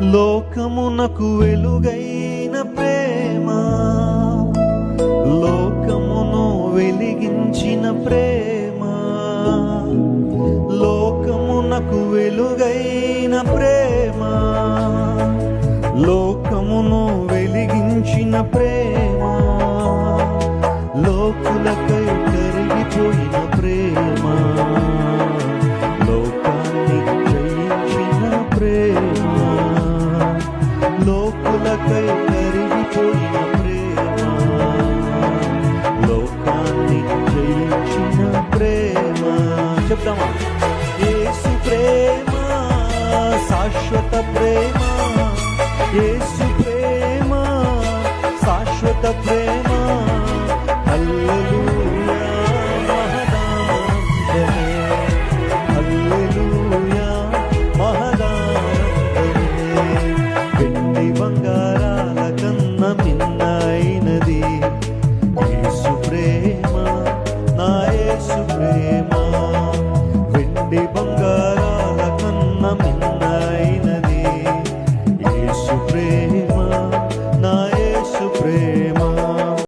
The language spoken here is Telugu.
లోకమునకు వెలుగైన ప్రేమ, లోకమును వెలిగించిన ప్రేమ, లోకమునకు వెలుగైన ప్రేమ, లోకమును వెలిగించిన ప్రేమ, లోకులకై కరిగిపోయిన ప్రేమ, లోకాన్ని జయించిన ప్రేమ, లోకులకై కరిగిపోయిన ప్రేమ, లోకాన్ని జయించిన ప్రేమ. చెప్తామా? యేసు ప్రేమ శాశ్వత ప్రేమ, యేసు ప్రేమ శాశ్వత ప్రేమ.